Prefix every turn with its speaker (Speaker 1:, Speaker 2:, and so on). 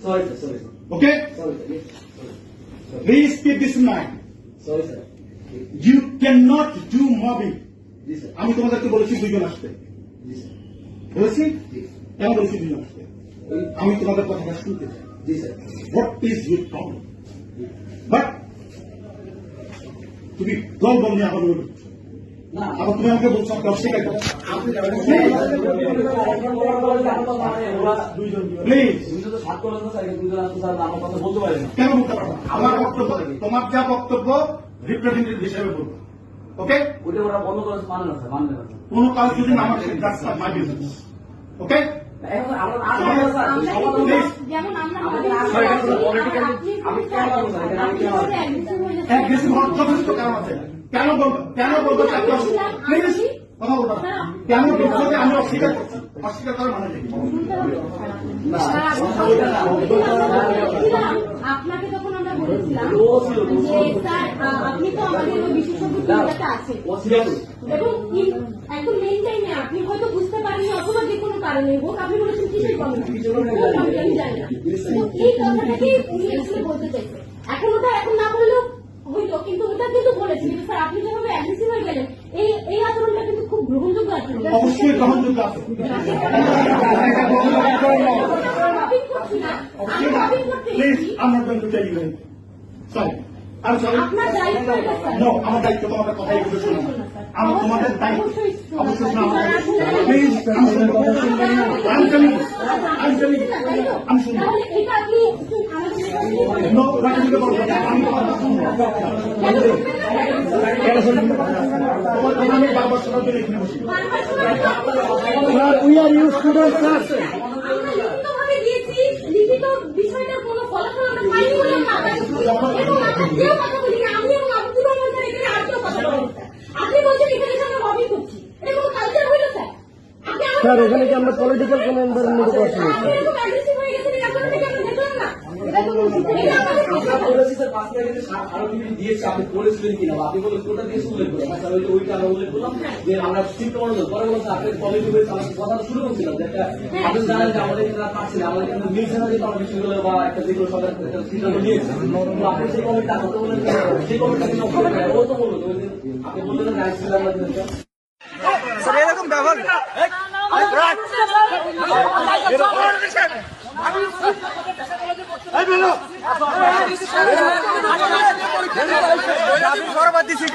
Speaker 1: Sorry, sir. Sorry, sir.
Speaker 2: Okay?
Speaker 1: Sorry, sir. Yes. Sorry.
Speaker 2: Please keep this in mind.
Speaker 1: Sorry, sir.
Speaker 2: You cannot do mobbing.
Speaker 1: G sir.
Speaker 2: আমি তোমাদেরকে বলেছি দুজন আসতে।
Speaker 1: জি sir.
Speaker 2: বলেছি?
Speaker 1: জি।
Speaker 2: কেন বলেছি দুজন আসতে? আমি তোমাদের কথাটা শুনতে চাই।
Speaker 1: জি sir.
Speaker 2: What is your problem? But তুমি দল বল নিয়ে আবার বলছো।
Speaker 1: না,
Speaker 2: আবার তুমি আমাকে বলছো আমাকে অস্বীকার করো।
Speaker 1: আপনি
Speaker 2: প্লিজ
Speaker 1: তো সাত করলেন না স্যার, দুজন আসতে স্যার আমার কথা বলতে পারেন না।
Speaker 2: কেন বলতে পারো না? আমার বক্তব্য তোমার যা বক্তব্য রিপ্রেজেন্টেটিভ হিসেবে বলবো। ওকে?
Speaker 1: ওটা ওরা বন্ধ করে মানে না স্যার, মানবে না স্যার।
Speaker 2: কোনো কাজ যদি না আমাকে that's not my business. ওকে?
Speaker 1: এখন আমরা আসলে স্যার সমাধান
Speaker 2: Please.
Speaker 3: যেমন আমরা
Speaker 1: আমি কেন বলবো স্যার, এখানে আমি কেন বলবো?
Speaker 2: অ্যাগ্রেসিভ হওয়ার যথেষ্ট কারণ আছে। কেন বলবো প্লিজ কথা বলবো না। কেন বলবো যে আমি অস্বীকার করছি? অস্বীকার করার মানে কি?
Speaker 1: না,
Speaker 3: আপনাকে তখন আমরা বলেছিলাম যে স্যার আপনি তো আমাদের ওই বিশেষজ্ঞ টিমটাতে আছেন
Speaker 1: ও সিরিয়াস।
Speaker 3: এবং এখন মেইন টাইমে আপনি হয়তো বুঝতে পারেননি অথবা যে কোনো কারণে হোক আপনি বলেছেন কিসের কমিটি আমি জানি না। তো এই কথাটাকে উনি আসলে বলতে চাইছেন। এখন ওটা এখন না বললেও হইতো, কিন্তু ওটা কিন্তু বলেছেন কিন্তু স্যার আপনি যেভাবে অ্যাগ্রেসিভ হয়ে গেলেন এই আচরণটা কিন্তু খুব গ্রহণযোগ্য আচরণ।
Speaker 2: অবশ্যই গ্রহণযোগ্য আছে। প্লিজ আমার জন্য চাই সরি আমি সরি
Speaker 3: আপনার দায়িত্ব এটা স্যার।
Speaker 2: নো আমার দায়িত্ব তোমাদের কথা এগুলো শোনা আমার তোমাদের দায়িত্ব অবশ্যই শোনা আমার প্লিজ আমি শুনবো আমি শুনবো আমি শুনবো
Speaker 3: তাহলে এটা আপনি আমাদের
Speaker 2: নো রাজনীতি করবো না, আমি কথা শুনবো কেন শুনবো তোমার কথা আমি বারবার শোনার জন্য এখানে বসি we are you student sir
Speaker 3: আমরা লিখিতভাবে দিয়েছি, লিখিত বিষয়টার কোনো ফলাফল আমরা পাইনি বলে আমরা আকাশ করি। এবং আমরা কেউ কথা বলি না, আমি এবং আব্দুর রহমান স্যার এখানে আর কেউ কথা বলেন স্যার। আপনি বলছেন এখানে এসে আমরা লবি করছি, এটা কোনো কালচার হইল স্যার? আপনি
Speaker 4: স্যার এখানে কি আমরা পলিটিক্যাল কোন এনভায়রনমেন্ট করছি না
Speaker 3: আপনি এরকম অ্যাগ্রেসিভ হয়ে গেছেন, এটা আপনারা দেখে আমরা দেখলাম না। এটা তো এটা আমাদের
Speaker 1: আমরা বলেছি স্যার 5 মিনিটে আরো কিছু দিয়েছি, আপনি বলেছিলেন কিনা বা আপনি বলে কোনটা দিয়ে উল্লেখ করলাম স্যার, ওইটা আমরা উল্লেখ করলাম যে আমরা চিন্তা করলাম পরে বলছে আপনি কমিটি হয়েছে আমাকে কথা শুরু করছিলাম যে একটা আপনি জানেন যে আমাদের এখানে পারছি না, আমাদের কিন্তু মিলছে না যে আমরা বিষয়গুলো বা একটা যেগুলো সবাই একটা সিদ্ধান্ত নিয়েছে, তো আপনি সেই কমিটি কথা বলেন সেই কমিটি কিন্তু ও তো বললো আপনি বললেন রাইট ছিল আমাদের
Speaker 4: স্যার এরকম ব্যবহার বরবাদ দিচ্ছি